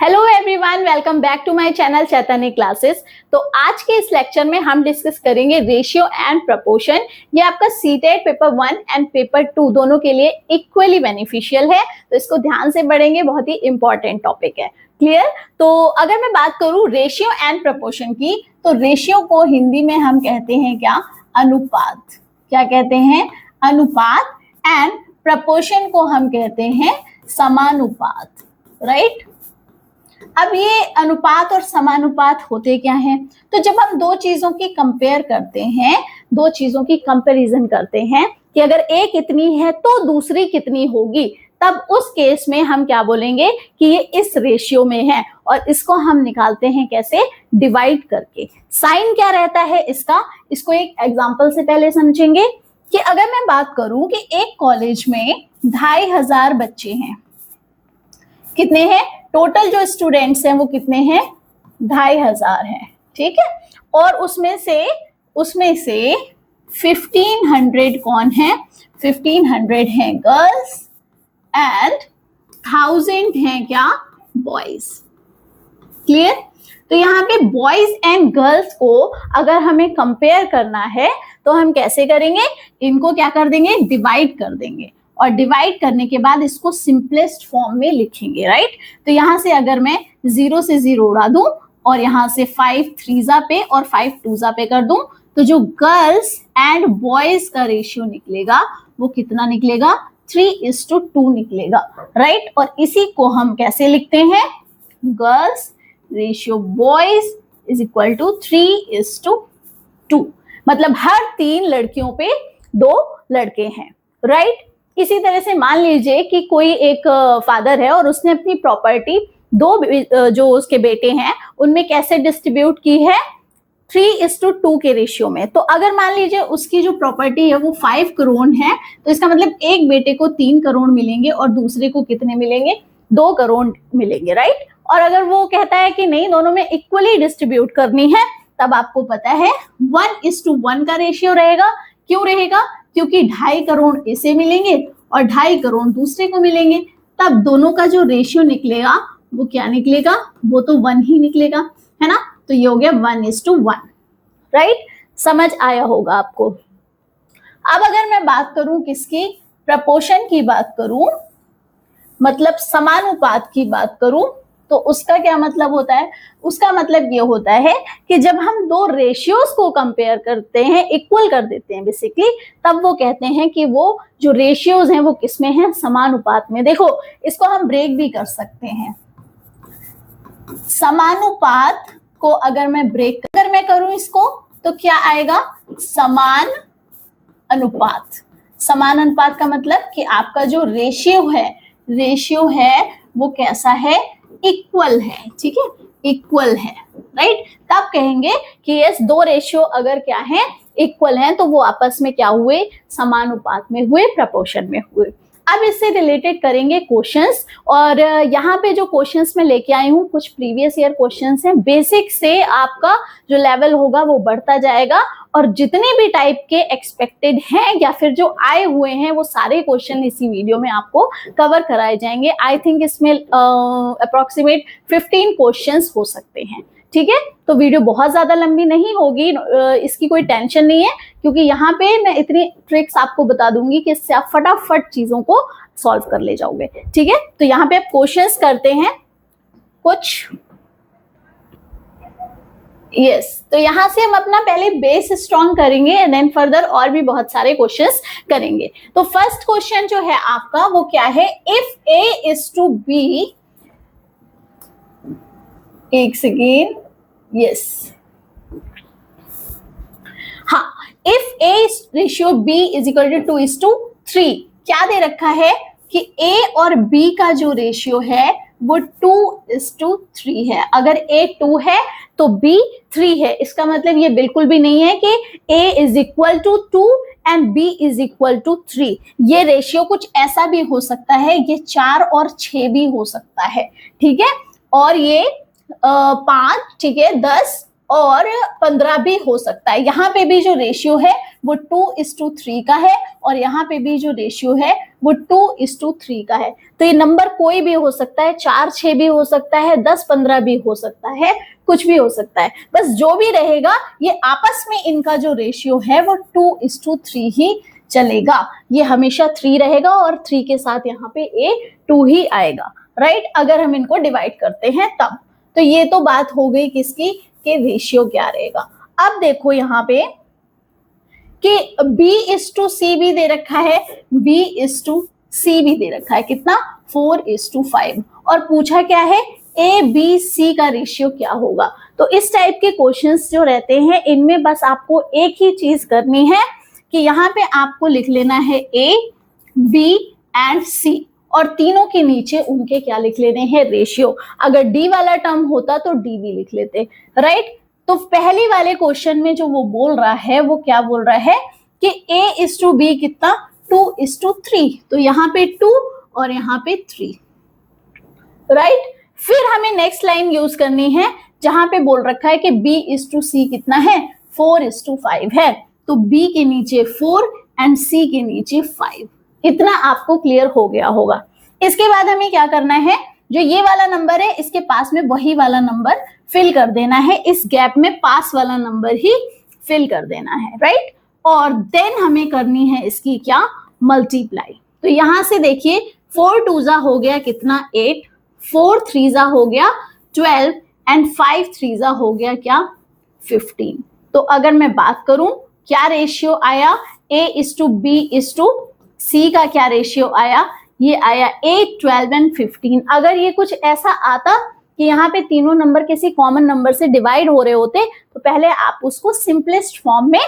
Hello everyone, welcome back to my channel Chaitanya classes. तो आज के इस लेक्चर में हम डिस्कस करेंगे रेशियो एंड प्रपोर्शन। ये आपका सीटेट पेपर 1 एंड पेपर 2 दोनों के लिए इक्वली बेनिफिशियल है, तो इसको ध्यान से पढ़ेंगे, बहुत ही इंपॉर्टेंट टॉपिक है। क्लियर? तो अगर मैं बात करूं रेशियो एंड प्रपोर्शन की, तो रेशियो को हिंदी में हम कहते हैं क्या? अनुपात। क्या कहते हैं? अनुपात। एंड प्रपोर्शन को हम कहते हैं समानुपात। राइट? अब ये अनुपात और समानुपात होते क्या हैं? तो जब हम दो चीजों की कंपेयर करते हैं, दो चीजों की कंपैरिजन करते हैं कि अगर एक इतनी है तो दूसरी कितनी होगी, तब उस केस में हम क्या बोलेंगे कि ये इस रेशियो में है। और इसको हम निकालते हैं कैसे? डिवाइड करके। साइन क्या रहता है इसका? इसको एक एग्जांपल से पहले समझेंगे कि अगर मैं बात करूं कि एक कॉलेज में 2500 बच्चे हैं। कितने हैं? टोटल जो स्टूडेंट्स हैं वो कितने हैं? 2500 हैं। ठीक है। और उसमें से 1500 कौन है? 1500 हैं गर्ल्स एंड 1000 हैं क्या? बॉयज। क्लियर? तो यहाँ पे बॉयज एंड गर्ल्स को अगर हमें कंपेयर करना है तो हम कैसे करेंगे? इनको क्या कर देंगे? डिवाइड कर देंगे। और डिवाइड करने के बाद इसको सिंपलेस्ट फॉर्म में लिखेंगे। राइट? तो यहां से अगर मैं 0 से 0 उड़ा दूं और यहां से 5 3 पे और 5 2 पे कर दूं, तो जो गर्ल्स एंड बॉयज का रेशियो निकलेगा वो कितना निकलेगा? 3:2 निकलेगा। राइट? और इसी को हम कैसे लिखते हैं? Girls ratio boys is equal to 3:2। मतलब हर 3 लड़कियों पे 2 लड़के हैं। राइट? इसी तरह से मान लीजिए कि कोई एक फादर है और उसने अपनी प्रॉपर्टी जो उसके बेटे हैं उनमें कैसे डिस्ट्रीब्यूट की है? 3:2 के रेशियो में। तो अगर मान लीजिए उसकी जो प्रॉपर्टी है वो 5 करोड़ है, तो इसका मतलब एक बेटे को 3 करोड़ मिलेंगे और दूसरे को कितने मिलेंगे? 2 करोड़ मिलेंगे। राइट? और अगर वो कहता है कि नहीं, दोनों में इक्वली डिस्ट्रीब्यूट करनी है, तब आपको पता है 1:1 का रेशियो रहेगा। क्यों रहेगा? क्योंकि 2.5 करोड़ इसे मिलेंगे और 2.5 करोड़ दूसरे को मिलेंगे। तब दोनों का जो रेशियो निकलेगा वो क्या निकलेगा? वो तो 1 ही निकलेगा, है ना? तो ये हो गया 1:1। राइट? समझ आया होगा आपको। अब अगर मैं बात करूं किसकी? प्रपोर्शन की बात करूं, मतलब समानुपात की बात करूं, तो उसका क्या मतलब होता है? उसका मतलब ये होता है कि जब हम दो रेशियोज को कंपेयर करते हैं, इक्वल कर देते हैं बेसिकली, तब वो कहते हैं कि वो जो रेशियोज हैं वो किसमें हैं? समानुपात में। देखो, इसको हम ब्रेक भी कर सकते हैं। समानुपात को अगर मैं करूं इसको, तो क्या आएगा? समान अनुपात। समान अनुपात का मतलब कि आपका जो रेशियो है वो कैसा है? इक्वल है। ठीक है? इक्वल है। राइट? तब कहेंगे कि यस, दो रेशियो अगर क्या है? इक्वल हैं, तो वो आपस में क्या हुए? समानुपात में हुए, प्रपोर्शन में हुए। अब इससे रिलेटेड करेंगे क्वेश्चंस, और यहाँ पे जो क्वेश्चंस मैं लेके आई हूँ कुछ प्रीवियस ईयर क्वेश्चंस हैं। बेसिक से आपका जो लेवल होगा वो बढ़ता जाएगा, और जितने भी टाइप के एक्सपेक्टेड हैं या फिर जो आए हुए हैं वो सारे क्वेश्चन इसी वीडियो में आपको कवर कराए जाएंगे। आई थिंक इसमें अप्रोक्सीमेट 15 क्वेश्चंस हो सकते हैं। ठीक है? तो वीडियो बहुत ज्यादा लंबी नहीं होगी, इसकी कोई टेंशन नहीं है, क्योंकि यहाँ पे मैं इतनी ट्रिक्स आपको बता दूंगी कि इससे आप फटाफट चीजों को सॉल्व कर ले जाओगे। ठीक है? तो यहाँ पे आप क्वेश्चंस करते हैं कुछ। यस, तो यहां से हम अपना पहले बेस स्ट्रॉन्ग करेंगे एंड देन फर्दर और भी बहुत सारे क्वेश्चंस करेंगे। तो फर्स्ट क्वेश्चन जो है आपका वो क्या है? If A is to B, एक सेकेंड, यस, हाँ, if A ratio B is equal to 2:3, क्या दे रखा है कि A और B का जो रेशियो है वो 2:3 है। अगर A 2 है तो B 3 है। इसका मतलब ये बिल्कुल भी नहीं है कि A is equal to 2 and B is equal to 3। ये रेशियो कुछ ऐसा भी हो सकता है, ये 4 और 6 भी हो सकता है। ठीक है? और ये 5, ठीक है, 10 और 15 भी हो सकता है। यहाँ पे भी जो रेशियो है वो 2:3 का है और यहाँ पे भी जो रेशियो है वो 2:3 का है। तो ये नंबर कोई भी हो सकता है, 4-6 भी हो सकता है, 10-15 भी हो सकता है, कुछ भी हो सकता है। बस जो भी रहेगा ये आपस में इनका जो रेशियो है वो 2:3 ही चलेगा। ये हमेशा 3 रहेगा और 3 के साथ यहाँ पे 2 ही आएगा, राइट, अगर हम इनको डिवाइड करते हैं तब। तो ये तो बात हो गई किसकी, कि रेशियो क्या रहेगा। अब देखो यहाँ पे कि B:C भी दे रखा है, B:C भी दे रखा है, कितना, 4:5, और पूछा क्या है, ABC का रेशियो क्या होगा। तो इस टाइप के क्वेश्चंस जो रहते हैं इनमें बस आपको एक ही चीज करनी है कि यहाँ पे आपको लिख लेना है A, B एंड C, और तीनों के नीचे उनके क्या लिख लेने हैं, रेशियो। अगर D वाला टर्म होता तो D भी लिख लेते, राइट। तो पहली वाले क्वेश्चन में जो वो बोल रहा है वो क्या बोल रहा है कि A:B कितना, 2:3, तो यहाँ पे 2 और यहाँ पे 3, राइट। फिर हमें नेक्स्ट लाइन यूज करनी है जहां पे बोल रखा है कि B:C कितना है, 4:5 है, तो B के नीचे 4 एंड C के नीचे 5। इतना आपको क्लियर हो गया होगा। इसके बाद हमें क्या करना है, जो ये वाला नंबर है इसके पास में वही वाला नंबर फिल कर देना है, इस गैप में पास वाला नंबर ही फिल कर देना है, राइट। और देन हमें करनी है इसकी क्या, मल्टीप्लाई। तो यहां से देखिए 4 हो गया कितना, 8, 4 हो गया 12 एंड 5 हो गया क्या, 15। तो अगर मैं बात करूं क्या रेशियो आया, A:B:C का क्या रेशियो आया, ये आया 8, 12 एंड 15। अगर ये कुछ ऐसा आता कि यहाँ पे तीनों नंबर किसी कॉमन नंबर से डिवाइड हो रहे होते तो पहले आप उसको सिंपलेस्ट फॉर्म में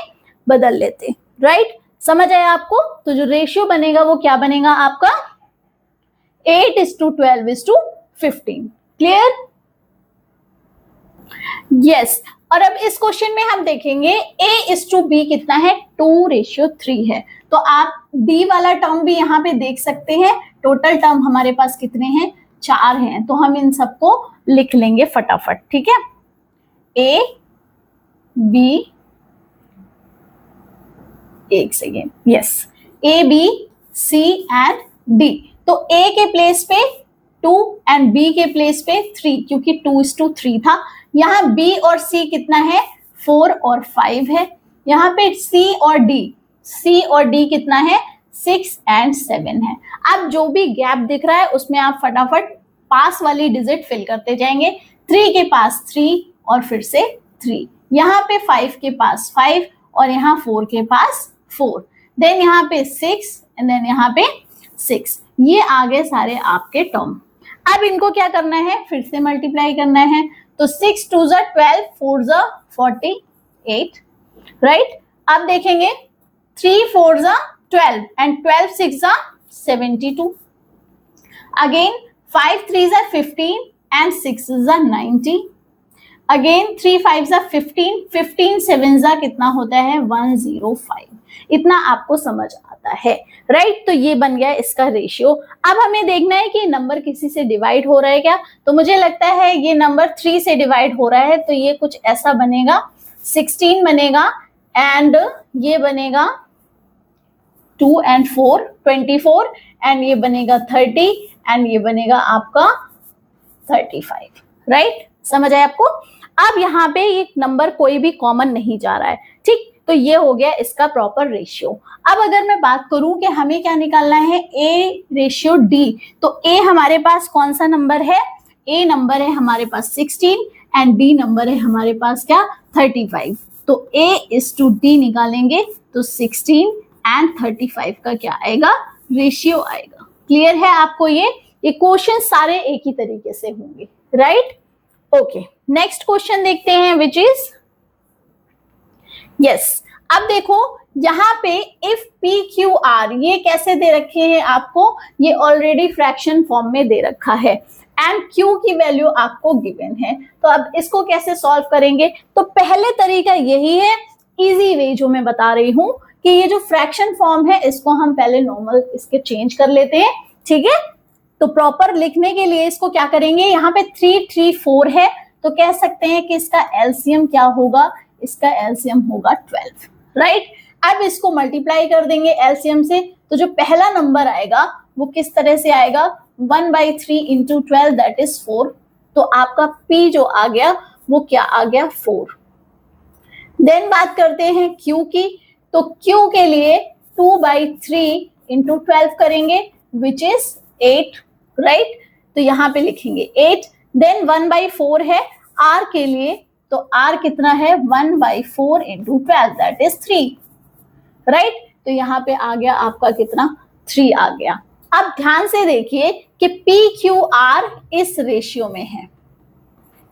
बदल लेते, राइट। समझ आया आपको। तो जो रेशियो बनेगा वो क्या बनेगा आपका, 8:12:15। Clear, yes. और अब इस क्वेश्चन में हम देखेंगे A:B कितना है, 2:3 है। तो आप D वाला टर्म भी यहाँ पे देख सकते हैं। टोटल टर्म हमारे पास कितने हैं, 4 हैं, तो हम इन सबको लिख लेंगे फटाफट, ठीक है। A, B, एक second, yes, A, B, C and D। तो A के प्लेस पे 2 एंड B के प्लेस पे 3, क्योंकि 2:3 था। यहाँ B और C कितना है, 4 और 5 है। यहाँ पे C और D कितना है, 6 एंड 7 है। अब जो भी गैप दिख रहा है उसमें आप फटाफट पास वाली डिजिट फिल करते जाएंगे। 3 के पास 3 और फिर से 3, यहाँ पे 5 के पास 5 और यहाँ 4 के पास 4, देन यहाँ पे 6 एंड देन यहाँ पे 6। ये आगे सारे आपके टर्म। अब इनको क्या करना है, फिर से मल्टीप्लाई करना है। तो 6 2 12, 4 48, राइट। अब देखेंगे 3 4 12 एंड 12 6 72। Again 5 3 15 and 6 90। अगेन 3 5 15, 15 7 कितना होता है, 105। इतना आपको समझ आता है, राइट। तो ये बन गया इसका रेशियो। अब हमें देखना है कि नंबर किसी से डिवाइड हो रहा है क्या। तो मुझे लगता है ये नंबर 3 से डिवाइड हो रहा है, तो ये कुछ ऐसा बनेगा, 16 बनेगा एंड ये बनेगा 2 एंड 4 24 एंड ये बनेगा 30 एंड ये बनेगा आपका 35, राइट। समझ आया आपको। अब यहाँ पे ये नंबर कोई भी कॉमन नहीं जा रहा है, ठीक। तो ये हो गया इसका प्रॉपर रेशियो। अब अगर मैं बात करूं कि हमें क्या निकालना है, A:D। तो A हमारे पास कौन सा नंबर है, A नंबर है हमारे पास 16 एंड D नंबर है हमारे पास क्या, 35। तो A:D निकालेंगे तो 16 एंड 35 का क्या आएगा, रेशियो आएगा। क्लियर है आपको। ये क्वेश्चन सारे एक ही तरीके से होंगे, राइट। ओके, नेक्स्ट क्वेश्चन देखते हैं विच इज, यस। अब देखो यहाँ पे इफ PQR ये कैसे दे रखे हैं आपको, ये ऑलरेडी फ्रैक्शन फॉर्म में दे रखा है एंड Q की वैल्यू आपको गिवन है। तो अब इसको कैसे सॉल्व करेंगे, तो पहले तरीका यही है, इजी वे जो मैं बता रही हूं कि ये जो फ्रैक्शन फॉर्म है इसको हम पहले नॉर्मल इसके चेंज कर लेते हैं, ठीक है। तो प्रॉपर लिखने के लिए इसको क्या करेंगे, यहाँ पे 3 3 4 है तो कह सकते हैं कि इसका एलसीएम क्या होगा, इसका एलसीएम होगा 12, राइट। अब इसको मल्टीप्लाई कर देंगे एलसीएम से, तो जो पहला नंबर आएगा वो किस तरह से आएगा, 1/3 इंटू 12 दैट इज 4। तो आपका P जो आ गया वो क्या आ गया, 4। देन बात करते हैं Q की, तो Q के लिए 2/3 इंटू 12 करेंगे विच इज 8, राइट। तो यहाँ पे लिखेंगे 8। देन 1/4 है R के लिए, तो R कितना है, 1/4 इंटू 12 दैट इज 3, राइट। तो यहाँ पे आ गया आपका कितना, 3 आ गया। अब ध्यान से देखिए कि PQR इस रेशियो में है,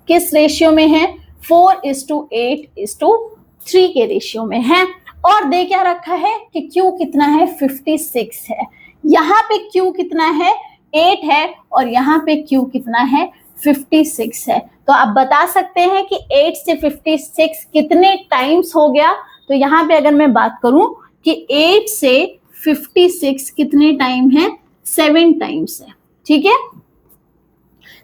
किस रेशियो में है, 4:8:3 के रेशियो में है। और दे क्या रखा है कि Q कितना है, 56 है। यहाँ पे Q कितना है, 8 है, और यहाँ पे Q कितना है, 56 है। तो आप बता सकते हैं कि 8 से 56 कितने टाइम्स हो गया। तो यहाँ पे अगर मैं बात करूं कि 8 से 56 कितने टाइम है, 7 टाइम्स है, ठीक है,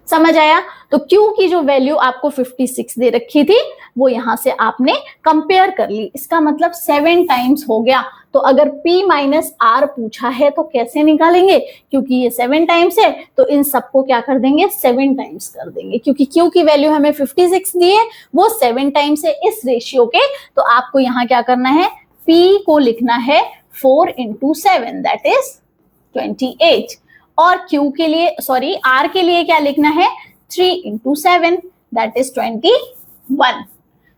समझ आया। तो Q की जो वैल्यू आपको 56 दे रखी थी वो यहां से आपने कंपेयर कर ली, इसका मतलब 7 टाइम्स हो गया। तो अगर P माइनस R पूछा है तो कैसे निकालेंगे, क्योंकि ये 7 टाइम्स है तो इन सबको क्या कर देंगे, 7 टाइम्स कर देंगे, क्योंकि Q की वैल्यू हमें 56 दी है, वो 7 टाइम्स है इस रेशियो के। तो आपको यहाँ क्या करना है, P को लिखना है 4 इंटू 7 दैट इज 28, और Q के लिए सॉरी R के लिए क्या लिखना है, 3 इंटू 7 दैट इज 21।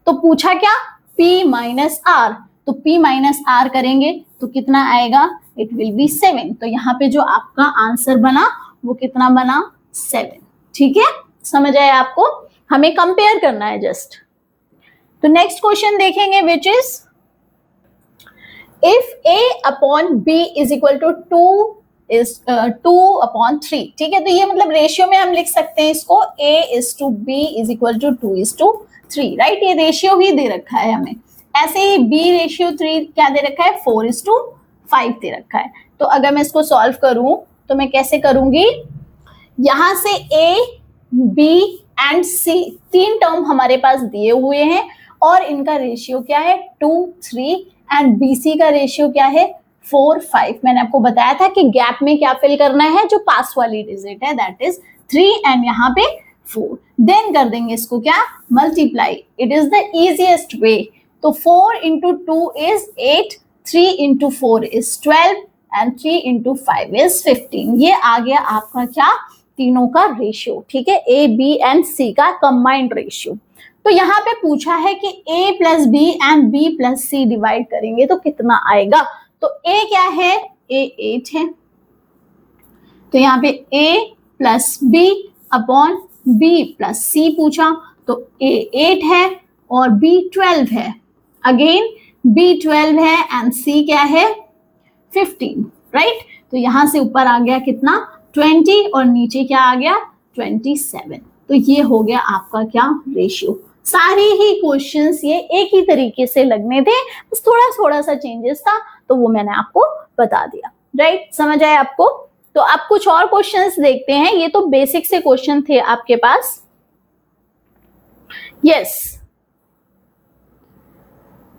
तो पूछा क्या, P माइनस R, तो P माइनस R करेंगे तो कितना आएगा, इट विल बी 7। तो यहाँ पे जो आपका आंसर बना वो कितना बना, 7, ठीक है, समझ आया आपको। हमें कंपेयर करना है जस्ट। तो नेक्स्ट क्वेश्चन देखेंगे which is if A upon B is equal to 2/3, ठीक है। तो ये मतलब रेशियो में हम लिख सकते हैं इसको A:B is equal to 2:3, right. ये रेशियो ही दे रखा है हमें। ऐसे ही B रेशियो 3 क्या दे रखा है, 4:5 दे रखा है। तो अगर मैं इसको सॉल्व करूं तो मैं कैसे करूंगी, यहां से A, B and C 3 term हमारे पास दिए हुए हैं, और इनका रेशियो क्या है, 2, 3, एंड BC का रेशियो क्या है, 4, 5। मैंने आपको बताया था कि गैप में क्या फिल करना है, जो पास वाली डिजिट है दैट इज 3 एंड यहाँ पे 4। देन कर देंगे इसको क्या, multiply, it is the easiest way. तो 4 into 2 is 8, 3 into 4 is 12 and 3 into 5 is 15। ये आ गया आपका क्या, तीनों का रेशियो, ठीक है, A, B एंड C का कंबाइंड रेशियो। तो यहाँ पे पूछा है कि A plus B and B plus C divide करेंगे तो कितना आएगा। तो A क्या है, A 8 है, तो यहाँ पे A plus B upon B plus C पूछा, तो A 8 है और B 12 है, अगेन B 12 है एंड C क्या है, 15, राइट। तो यहां से ऊपर आ गया कितना, 20, और नीचे क्या आ गया, 27। तो ये हो गया आपका क्या, रेशियो। सारे ही क्वेश्चंस ये एक ही तरीके से लगने थे, बस थोड़ा थोड़ा सा चेंजेस था, तो वो मैंने आपको बता दिया, राइट, समझ आया आपको। तो आप कुछ और क्वेश्चंस देखते हैं, ये तो बेसिक से क्वेश्चन थे आपके पास। Yes,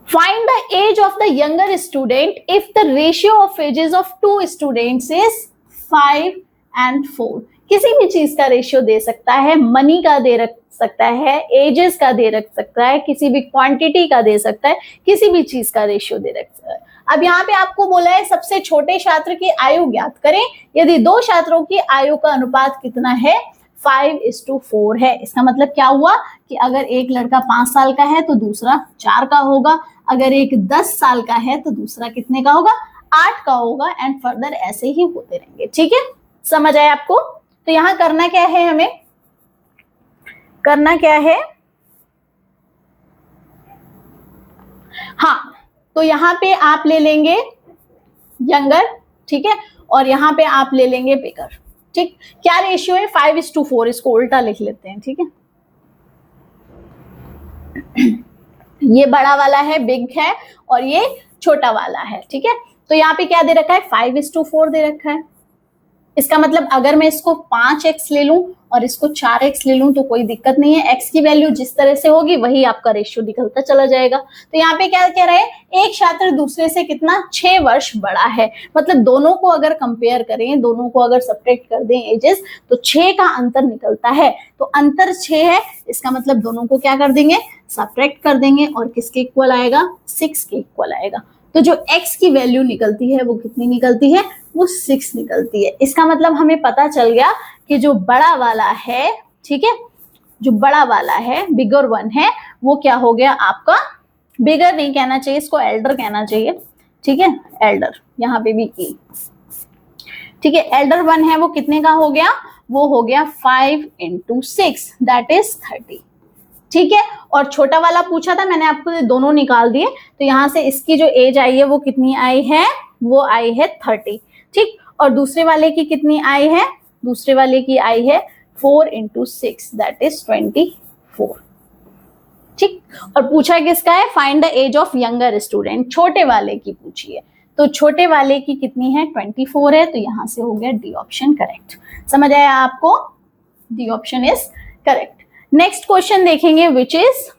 find the age of the younger student if the ratio of ages of 2 students is 5 and 4। किसी भी चीज का रेशियो दे सकता है, मनी का दे रख सकता है, एजेस का दे रख सकता है, किसी भी क्वांटिटी का दे सकता है, किसी भी चीज का रेशियो दे रख सकता है। अब यहाँ पे आपको बोला है सबसे छोटे छात्र की आयु ज्ञात करें, यदि 2 छात्रों की आयु का अनुपात कितना है, 5:4 है। इसका मतलब क्या हुआ कि अगर एक लड़का 5 साल का है तो दूसरा 4 का होगा, अगर एक 10 साल का है तो दूसरा कितने का होगा, 8 का होगा, एंड फर्दर ऐसे ही होते रहेंगे, ठीक है, समझ आया आपको। तो यहाँ करना क्या है, हमें करना क्या है, हाँ, तो यहाँ पे आप ले लेंगे यंगर, ठीक है, और यहाँ पे आप ले लेंगे बिगर, ठीक। क्या रेशियो है, 5:4, इसको उल्टा लिख लेते हैं, ठीक है। ये बड़ा वाला है, बिग है, और ये छोटा वाला है, ठीक है। तो यहाँ पे क्या दे रखा है, 5:4 दे रखा है, इसका मतलब अगर मैं इसको 5x ले लूं और इसको 4x ले लूं तो कोई दिक्कत नहीं है, x की वैल्यू जिस तरह से होगी वही आपका रेशियो निकलता चला जाएगा। तो यहाँ पे क्या कह रहा है, एक छात्र दूसरे से कितना 6 वर्ष बड़ा है, मतलब दोनों को अगर कंपेयर करें, दोनों को अगर सब्ट्रैक्ट कर दें एजेस तो 6 का अंतर निकलता है। तो अंतर 6 है, इसका मतलब दोनों को क्या कर देंगे, सब्ट्रैक्ट कर देंगे और किसके इक्वल आएगा, 6 के इक्वल आएगा। तो जो x की वैल्यू निकलती है वो कितनी निकलती है, वो 6 निकलती है। इसका मतलब हमें पता चल गया कि जो बड़ा वाला है, ठीक है, जो बड़ा वाला है बिगर वन है, वो क्या हो गया आपका, बिगर नहीं कहना चाहिए, इसको एल्डर कहना चाहिए, ठीक है, एल्डर, यहाँ पे भी ई, ठीक है, एल्डर वन है वो कितने का हो गया, वो हो गया 5 × 6 दैट इज 30, ठीक है। और छोटा वाला पूछा था मैंने आपको, दोनों निकाल दिए, तो यहां से इसकी जो एज आई है वो कितनी आई है, वो आई है 30, ठीक। और दूसरे वाले की कितनी आई है, दूसरे वाले की आई है 4 × 6 दैट इज 24, ठीक। और पूछा किसका है, find the age of younger student, छोटे वाले की पूछी है, तो छोटे वाले की कितनी है 24 है, तो यहां से हो गया डी ऑप्शन करेक्ट। समझ आया आपको, D option is correct. Next question देखेंगे विच इज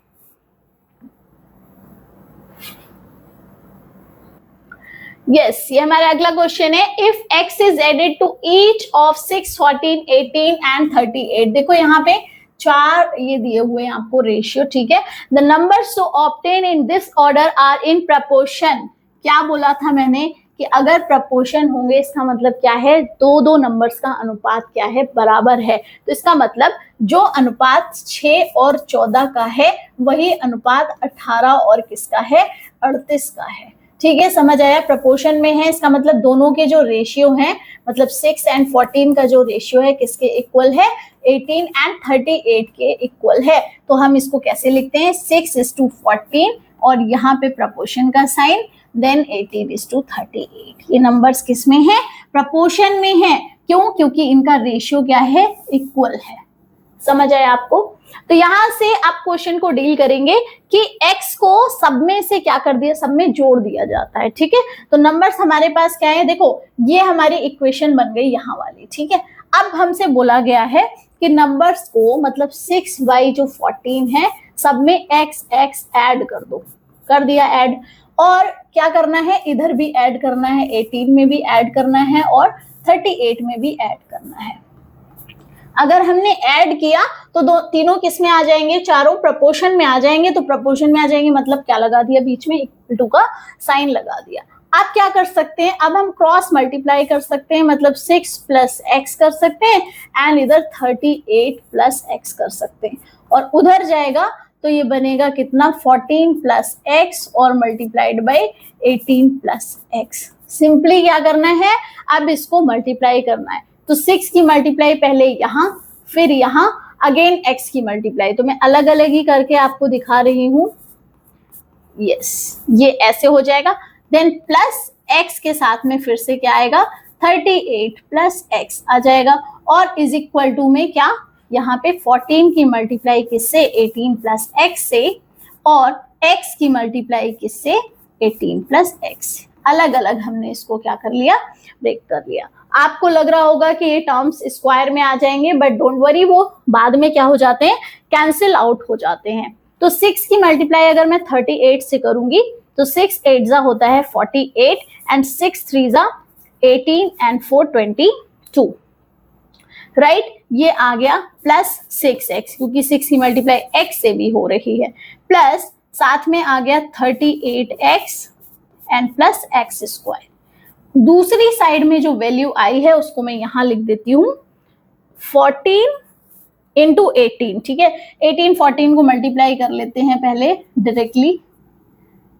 यस, ये हमारा अगला क्वेश्चन है, if x is added to each of 6, 14, 18 and 38। देखो यहाँ पे 4 ये दिए हुए हैं आपको रेशियो, ठीक है। The numbers to obtain in this order are in proportion. क्या बोला था मैंने कि अगर प्रपोर्शन होंगे, इसका मतलब क्या है, दो नंबर्स का अनुपात क्या है, बराबर है। तो इसका मतलब जो अनुपात 6 और 14 का है वही अनुपात 18 और किसका है, 38 का है, ठीक है। समझ आया, प्रपोर्शन में है, इसका मतलब दोनों के जो रेशियो हैं, मतलब 6 एंड 14 का जो रेशियो है किसके इक्वल है, 18 एंड 38 के इक्वल है। तो हम इसको कैसे लिखते हैं, 6:14 और यहाँ पे प्रपोर्शन का साइन, देन 18:38। ये नंबर्स किस में है, प्रपोर्शन में है। क्यों, क्योंकि इनका रेशियो क्या है, इक्वल है। समझ आया आपको। तो यहां से आप क्वेश्चन को डील करेंगे कि x को सब में से क्या कर दिया, सब में जोड़ दिया जाता है, ठीक है। तो नंबर्स हमारे पास क्या है, देखो ये हमारी इक्वेशन बन गई यहाँ वाली, ठीक है। अब हमसे बोला गया है कि नंबर्स को, मतलब 6 जो 14 है, सब में x ऐड कर दो, कर दिया ऐड। और क्या करना है, इधर भी ऐड करना है, 18 में भी ऐड करना है और 38 में भी ऐड करना है। अगर हमने ऐड किया तो तीनों किस में आ जाएंगे, चारों प्रपोर्शन में आ जाएंगे। तो प्रपोर्शन में आ जाएंगे मतलब क्या लगा दिया, बीच में इक्वल टू का साइन लगा दिया। आप क्या कर सकते हैं, अब हम क्रॉस मल्टीप्लाई कर सकते हैं, मतलब 6 + x कर सकते हैं एंड इधर 38 + x कर सकते हैं, और उधर जाएगा तो ये बनेगा कितना, 14 + x और मल्टीप्लाइड बाई 18 + x। सिंपली क्या करना है, अब इसको मल्टीप्लाई करना है। तो 6 की मल्टीप्लाई पहले यहाँ, फिर यहाँ, अगेन x की मल्टीप्लाई। तो मैं अलग अलग ही करके आपको दिखा रही हूँ। यस, ये ऐसे हो जाएगा। देन प्लस x के साथ में फिर से क्या आएगा, 38 + x आ जाएगा, और इज इक्वल टू में क्या, यहाँ पे 14 की मल्टीप्लाई किससे, 18 + x से, और x की मल्टीप्लाई किससे, 18 + x। अलग अलग हमने इसको क्या कर लिया, ब्रेक कर लिया। आपको लग रहा होगा कि ये टर्म्स स्क्वायर में आ जाएंगे, बट डोंट वरी, वो बाद में क्या हो जाते हैं, कैंसिल आउट हो जाते हैं। तो 6 की मल्टीप्लाई अगर मैं 38 से करूंगी तो 6 8 होता है 48 एंड 6 3 18 एंड 4 22, राइट। ये आ गया प्लस 6x, क्योंकि 6 की मल्टीप्लाई x से भी हो रही है, प्लस साथ में आ गया 38x एंड प्लस x²। दूसरी साइड में जो वैल्यू आई है उसको मैं यहां लिख देती हूं, 14 × 18, ठीक है। 18 14 को मल्टीप्लाई कर लेते हैं पहले डायरेक्टली।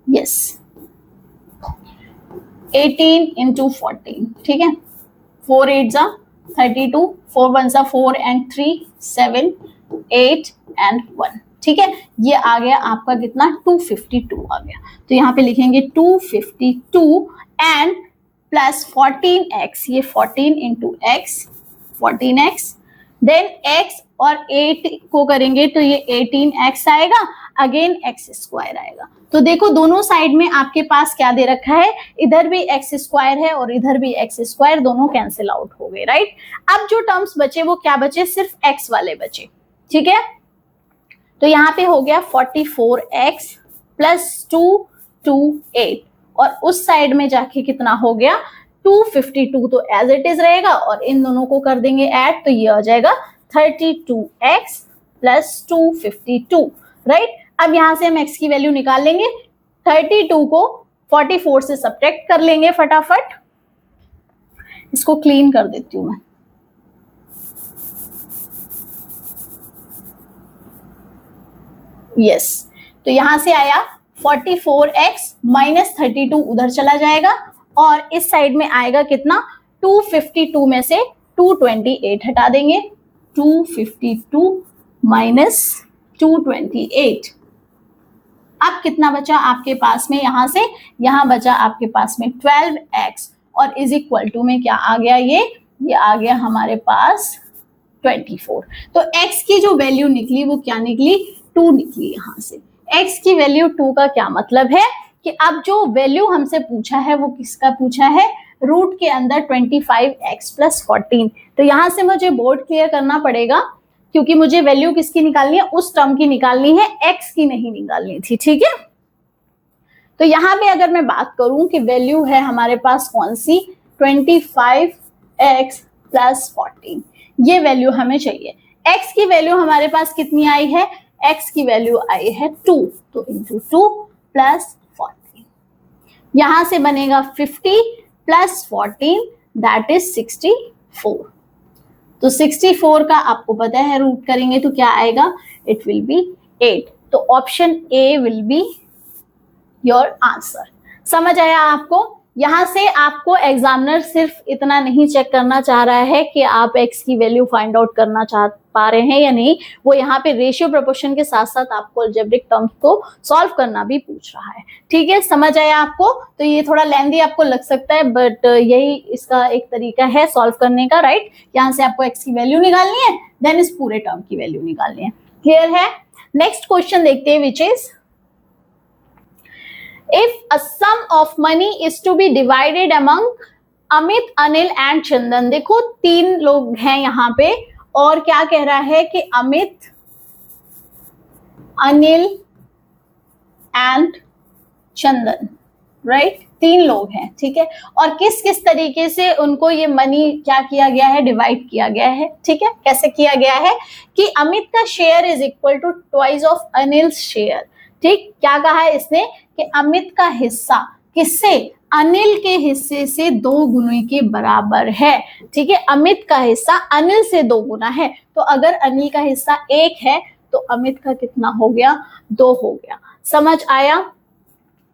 यस, 18 × 14, ठीक है। 4 8 32, 4 1 4 एंड 3 7 8 एंड 1, ठीक है। ये आ गया आपका कितना, 252 आ गया। तो यहाँ पे लिखेंगे 252 एंड प्लस 14x, ये 14 × x 14x, देन x और 8 को करेंगे तो ये 18x आएगा, अगेन x स्क्वायर आएगा। तो देखो दोनों साइड में आपके पास क्या दे रखा है, इधर भी x स्क्वायर है और इधर भी x स्क्वायर, दोनों कैंसिल आउट हो गए, राइट। अब जो टर्म्स बचे वो क्या बचे, सिर्फ x वाले बचे, ठीक है। तो यहाँ पे हो गया 44x प्लस 228 और उस साइड में जाके कितना हो गया 252, तो एज इट इज रहेगा और इन दोनों को कर देंगे ऐड, तो ये आ जाएगा 32x प्लस 252, राइट। अब यहां से हम x की वैल्यू निकाल लेंगे, 32 को 44 से सब्ट्रैक्ट कर लेंगे फटाफट। इसको क्लीन कर देती हूं मैं। यस, तो यहां से आया 44x माइनस 32 उधर चला जाएगा और इस साइड में आएगा कितना, 252 में से 228 हटा देंगे, 252 माइनस 228। अब कितना बचा आपके पास में, यहां से यहां बचा आपके पास में 12x और इज इक्वल टू में क्या आ गया, ये आ गया हमारे पास 24। तो x की जो वैल्यू निकली वो क्या निकली, 2 निकली। यहां से x की वैल्यू 2 का क्या मतलब है कि अब जो वैल्यू हमसे पूछा है वो किसका पूछा है, रूट के अंदर 25x प्लस 14। तो यहां से मुझे बोर्ड क्लियर करना पड़ेगा क्योंकि मुझे वैल्यू किसकी निकालनी है, उस टर्म की निकालनी है, x की नहीं निकालनी थी, ठीक है। तो यहां पे अगर मैं बात करूं कि वैल्यू है हमारे पास कौन सी, 25x प्लस 14, ये वैल्यू हमें चाहिए। x की वैल्यू हमारे पास कितनी आई है, x की वैल्यू आई है 2, तो इंटू 2 प्लस 14, यहां से बनेगा 50 प्लस 14 दैट इज 64। तो 64 का आपको पता है रूट करेंगे तो क्या आएगा, इट विल बी 8। तो option A will be your answer. समझ आया आपको। यहां से आपको एग्जामिनर सिर्फ इतना नहीं चेक करना चाह रहा है कि आप x की वैल्यू फाइंड आउट करना चाह पा रहे हैं या नहीं, वो यहाँ पे रेशियो प्रोपोर्शन के साथ साथ आपको अलजेब्रिक टर्म्स को सॉल्व करना भी पूछ रहा है, ठीक है। समझ आया आपको। तो ये थोड़ा लेंथी आपको लग सकता है बट यही इसका एक तरीका है सॉल्व करने का, राइट। यहाँ से आपको x की वैल्यू निकालनी है, देन इस पूरे टर्म की वैल्यू निकालनी है। क्लियर है। नेक्स्ट क्वेश्चन देखते हैं, which is if a sum of money is to be divided among Amit, Anil and Chandan. देखो 3 लोग हैं यहाँ पे और क्या कह रहा है कि Amit, Anil and Chandan, right, 3 लोग हैं, ठीक है। और किस किस तरीके से उनको ये मनी क्या किया गया है, डिवाइड किया गया है, ठीक है। कैसे किया गया है कि अमित का share is equal to twice of Anil share, ठीक। क्या कहा है इसने कि अमित का हिस्सा किससे, अनिल के हिस्से से 2 गुने के बराबर है, ठीक है। अमित का हिस्सा अनिल से 2 गुना है, तो अगर अनिल का हिस्सा 1 है तो अमित का कितना हो गया, 2 हो गया। समझ आया।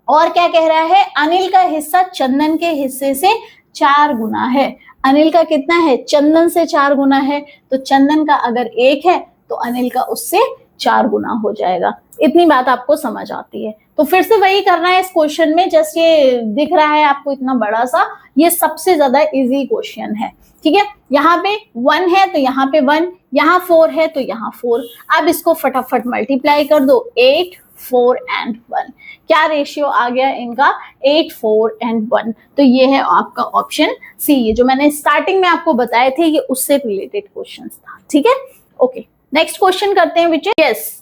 और क्या कह रहा है, अनिल का हिस्सा चंदन के हिस्से से 4 गुना है। अनिल का कितना है, चंदन से 4 गुना है, तो चंदन का अगर 1 है तो अनिल का उससे 4 गुना हो जाएगा। इतनी बात आपको समझ आती है। तो फिर से वही करना है इस क्वेश्चन में, जस्ट ये दिख रहा है आपको इतना बड़ा सा, ये सबसे ज्यादा इजी क्वेश्चन है, ठीक है। यहाँ पे 1 है तो यहाँ पे 1, यहाँ 4 है तो यहाँ 4। अब इसको फटाफट मल्टीप्लाई कर दो, 8, 4 एंड 1। क्या रेशियो आ गया इनका, 8, 4 एंड 1। तो ये है आपका ऑप्शन सी। ये जो मैंने स्टार्टिंग में आपको बताए थे ये उससे रिलेटेड क्वेश्चन था, ठीक है। ओके, नेक्स्ट क्वेश्चन करते हैं, विच is yes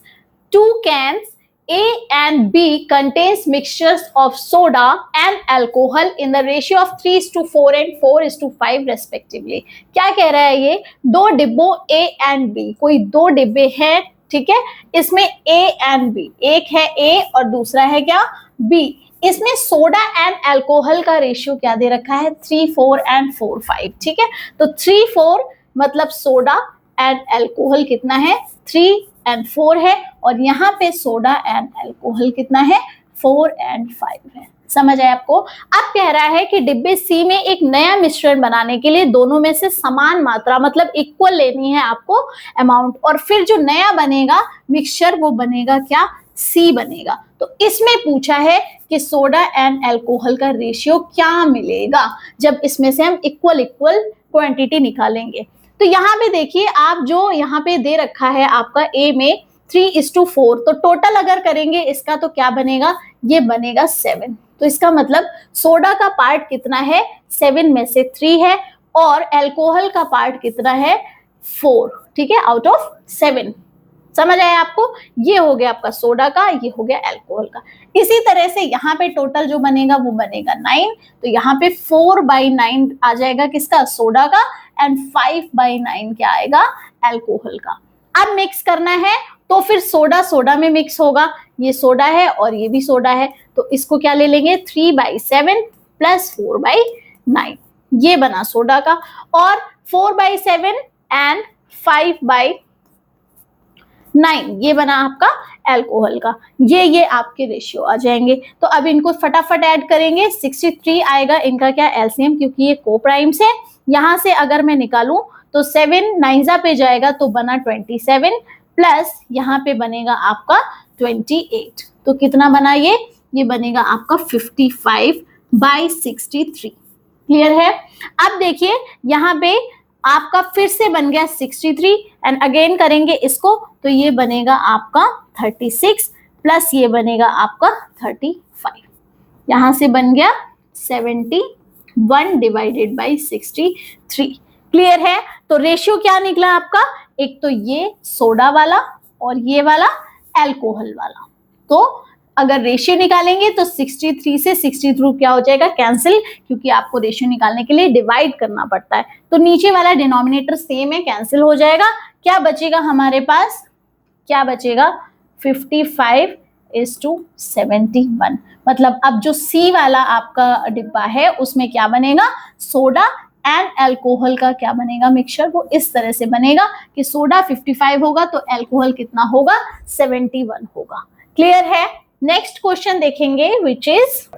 2 cans A and B contains mixtures of soda and alcohol in the ratio of 3:4 and 4:5 respectively। क्या कह रहा है ये, 2 डिब्बों A and B, कोई 2 डिब्बे हैं, ठीक है। इसमें A and B, एक है A और दूसरा है क्या, B। इसमें सोडा एंड अल्कोहल का रेशियो क्या दे रखा है, 3, 4 एंड 4, 5, ठीक है। तो 3, 4 मतलब सोडा एंड अल्कोहल कितना है, 3 एंड 4 है, और यहाँ पे सोडा एंड अल्कोहल कितना है, 4 एंड 5 है। समझ आया आपको। अब कह रहा है कि डिब्बे सी में एक नया मिश्रण बनाने के लिए दोनों में से समान मात्रा मतलब इक्वल लेनी है आपको अमाउंट, और फिर जो नया बनेगा मिक्सचर वो बनेगा क्या, सी बनेगा। तो इसमें पूछा है कि सोडा एंड अल्कोहल का रेशियो क्या मिलेगा जब इसमें से हम इक्वल क्वांटिटी निकालेंगे। तो यहाँ पे देखिए, आप जो यहाँ पे दे रखा है आपका ए में 3:4, तो टोटल अगर करेंगे इसका तो क्या बनेगा, ये बनेगा 7। तो इसका मतलब सोडा का पार्ट कितना है, 7 में से 3 है, और अल्कोहल का पार्ट कितना है, 4, ठीक है, आउट ऑफ 7। समझ आया आपको, ये हो गया आपका सोडा का, ये हो गया अल्कोहल का। इसी तरह से यहाँ पे टोटल जो बनेगा वो बनेगा 9, तो यहाँ पे 4/9 आ जाएगा किसका, सोडा का, एंड 5/9 क्या आएगा, अल्कोहल का। अब मिक्स करना है तो फिर सोडा सोडा में मिक्स होगा, ये सोडा है और ये भी सोडा है, तो इसको क्या ले लेंगे, 3/7 प्लस 4/9, ये बना सोडा का, और 4/7 एंड 5/9 ये बना आपका अल्कोहल का। ये आपके रेशियो आ जाएंगे। तो अब इनको फटाफट ऐड करेंगे, 63 आएगा इनका क्या, एलसीएम, क्योंकि ये कोप्राइम्स है। यहां से अगर मैं निकालूं तो 7 9 पे जाएगा तो बना 27, प्लस यहाँ पे बनेगा आपका 28, तो कितना बना ये बनेगा आपका 55/63। क्लियर है। अब देखिए यहाँ पे आपका फिर से बन गया 63, एंड अगेन करेंगे इसको तो ये बनेगा आपका 36, प्लस ये बनेगा आपका 35, यहां से बन गया 71/63। क्लियर है। तो रेशियो क्या निकला आपका, एक तो ये सोडा वाला और ये वाला अल्कोहल वाला। तो अगर रेशियो निकालेंगे तो 63 से 63 क्या हो जाएगा, कैंसिल, क्योंकि आपको रेशियो निकालने के लिए डिवाइड करना पड़ता है। तो नीचे वाला डिनोमिनेटर सेम है, कैंसिल हो जाएगा। क्या बचेगा हमारे पास, क्या बचेगा, 55:71। मतलब अब जो सी वाला आपका डिब्बा है उसमें क्या बनेगा, सोडा एंड अल्कोहल का क्या बनेगा, मिक्सचर, वो इस तरह से बनेगा कि सोडा 55 होगा तो अल्कोहल कितना होगा, 71 होगा। क्लियर है। नेक्स्ट क्वेश्चन देखेंगे, which is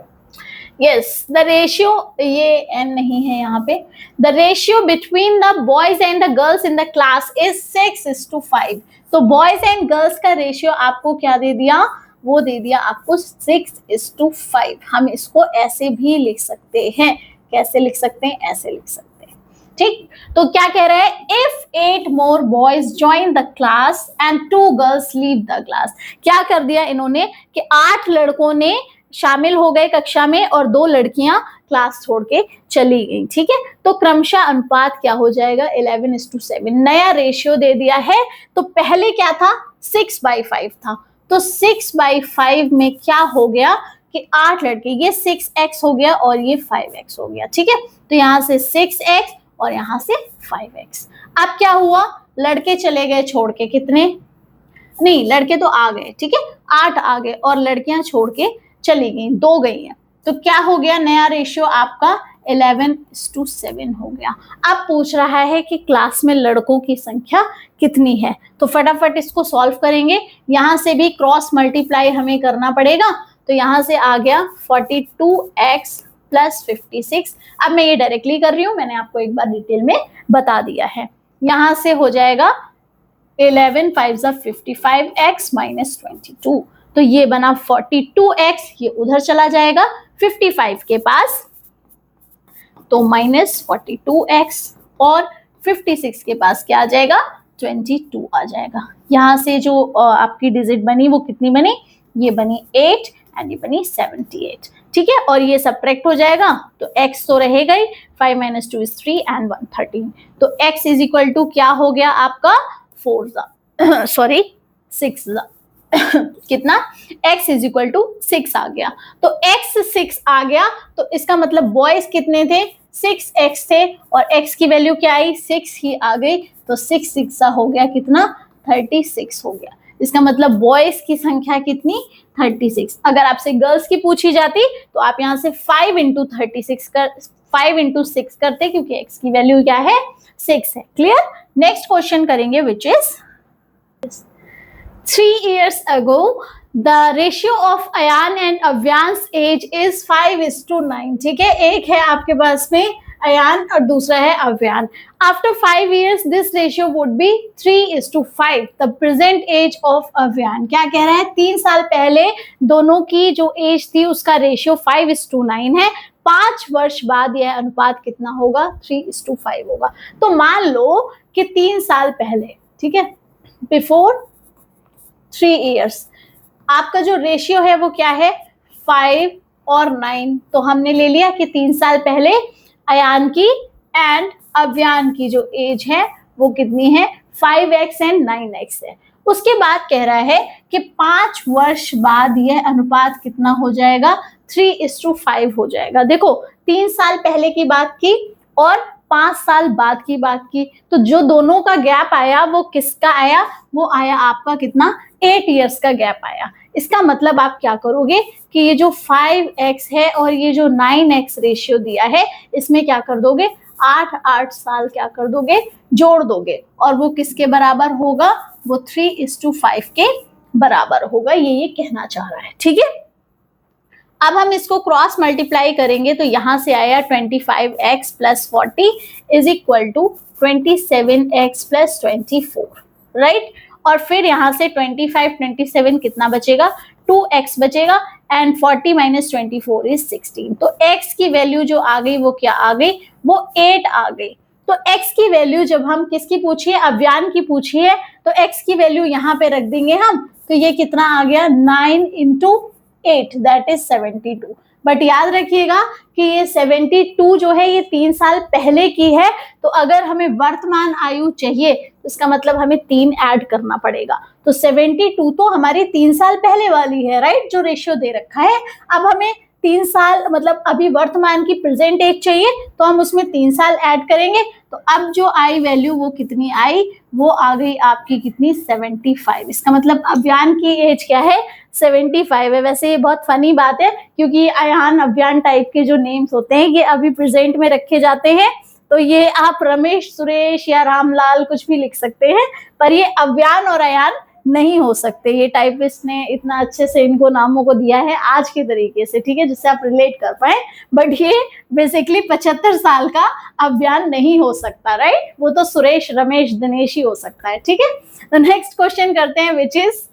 yes the ratio, ये एन नहीं है यहाँ पे, the ratio between the boys and the girls in the class is 6:5। तो बॉयज एंड गर्ल्स का रेशियो आपको क्या दे दिया, वो दे दिया आपको 6:5। हम इसको ऐसे भी लिख सकते हैं, कैसे लिख सकते हैं, ऐसे लिख सकते हैं, ठीक। तो क्या कह रहा है, if 8 more boys join the class and 2 girls leave the class। क्या कर दिया इन्होंने कि 8 लड़कों ने शामिल हो गए कक्षा में और 2 लड़कियां क्लास छोड़ के चली गई, ठीक है। तो क्रमशः अनुपात क्या हो जाएगा, 11:7। नया रेशियो दे दिया है। तो पहले क्या था, 6/5 था, तो 6/5 में क्या हो गया कि 8 लड़के, ये 6x हो गया और ये 5x हो गया, ठीक है। तो यहां से 6x और यहां से 5x। अब क्या हुआ, लड़के चले गए छोड़ के, कितने, नहीं लड़के तो आ गए, ठीक है, 8 आ गए और लड़कियां छोड़ के चली गई, 2 गई हैं। तो क्या हो गया, नया रेशियो आपका 11:7 हो गया। अब पूछ रहा है कि क्लास में लड़कों की संख्या कितनी है, तो फटाफट इसको सॉल्व करेंगे। यहां से भी क्रॉस मल्टीप्लाई हमें करना पड़ेगा। तो यहां से आ गया 42x प्लस 56। अब मैं ये डायरेक्टली कर रही हूं, मैंने आपको एक बार डिटेल में बता दिया है। यहां से हो जाएगा 11 5 55x माइनस 22, तो ये बना 42x, ये उधर चला जाएगा 55 के पास, तो माइनस 42x, और 56 के पास क्या आ जाएगा, 22 आ जाएगा। यहां से जो आपकी डिजिट बनी वो कितनी बनी, ये बनी 8 एंड ये बनी 78, ठीक है। और ये सब्ट्रैक्ट हो जाएगा तो x तो रहेगा ही, 5 - 2 is 3 एंड 1 13। तो x इज इक्वल टू क्या हो गया आपका 6 कितना, x इज इक्वल टू 6 आ गया। तो x 6 आ गया, तो इसका मतलब बॉयज कितने थे, 6x थे, और x की वैल्यू क्या आई, 6 ही आ गई। तो 6 6 हो गया कितना, 36 हो गया। इसका मतलब बॉयज की संख्या कितनी, 36। अगर आपसे गर्ल्स की पूछी जाती तो आप यहाँ से 5 × 6 करते, क्योंकि x की वैल्यू क्या है, 6 है। क्लियर। नेक्स्ट क्वेश्चन करेंगे, which is 3 years ago the ratio of Ayan and Avyan's age is 5:9। ठीक है, एक है आपके पास में अयान और दूसरा है Avyaan. After 5 years this ratio would be 3:5। the present age of Avyan, क्या कह रहा है, 3 साल पहले दोनों की जो एज थी उसका रेशियो 5:9 है। 5 वर्ष बाद यह अनुपात कितना होगा, 3:5 होगा। तो मान लो कि कि 3 साल पहले, ठीक है, बिफोर 3 इयर्स आपका जो रेशियो है वो क्या है, 5 और 9। तो हमने ले लिया कि 3 साल पहले अयान की एंड अव्यान की जो एज है वो कितनी है, 5x एंड 9x है। उसके बाद कह रहा है कि 5 वर्ष बाद यह अनुपात कितना हो जाएगा, 3:5 हो जाएगा। देखो 3 साल पहले की बात की और 5 साल बाद की बात की, तो जो दोनों का गैप आया वो किसका आया, वो आया आपका कितना, 8 इयर्स का गैप आया। इसका मतलब आप क्या करोगे कि ये जो 5x है और ये जो 9x रेशियो दिया है इसमें क्या कर दोगे, 8 साल क्या कर दोगे, जोड़ दोगे, और वो किसके बराबर होगा, वो 3:5 के बराबर होगा। ये कहना चाह रहा है, ठीक है। अब हम इसको क्रॉस मल्टीप्लाई करेंगे तो यहां से आया 25x + 40 = 27x + 24, राइट। और फिर यहां से 25 27 कितना बचेगा, 2x बचेगा, एंड 40 - 24 = 16। तो x की वैल्यू जो आ गई वो क्या आ गई, वो 8 आ गई। तो x की वैल्यू जब हम किसकी पूछिए, अव्यान की पूछिए, तो x की वैल्यू यहाँ पे रख देंगे हम, तो ये कितना आ गया, 9 × 8 दैट इज 72। बट याद रखिएगा कि ये 72 जो है ये 3 साल पहले की है, तो अगर हमें वर्तमान आयु चाहिए तो इसका मतलब हमें 3 ऐड करना पड़ेगा। तो 72 तो हमारी 3 साल पहले वाली है, राइट, जो रेशियो दे रखा है। अब हमें 3 साल मतलब अभी वर्तमान की प्रेजेंट एज चाहिए, तो हम उसमें 3 साल ऐड करेंगे। तो अब जो आई वैल्यू वो कितनी आई, वो आ गई आपकी कितनी, 75। इसका मतलब अव्यान की एज क्या है, 75 है। वैसे ये बहुत फनी बात है क्योंकि अयान अव्यान टाइप के जो नेम्स होते हैं ये अभी प्रेजेंट में रखे जाते हैं, तो ये आप रमेश, सुरेश या रामलाल कुछ भी लिख सकते हैं, पर ये अव्यान और अयान नहीं हो सकते। ये टाइपिस्ट ने इतना अच्छे से इनको नामों को दिया है आज के तरीके से, ठीक है, जिससे आप रिलेट कर पाए। बट ये बेसिकली 75 साल का अव्यान नहीं हो सकता, राइट, वो तो सुरेश, रमेश, दिनेश ही हो सकता है, ठीक है। तो नेक्स्ट क्वेश्चन करते हैं, विच is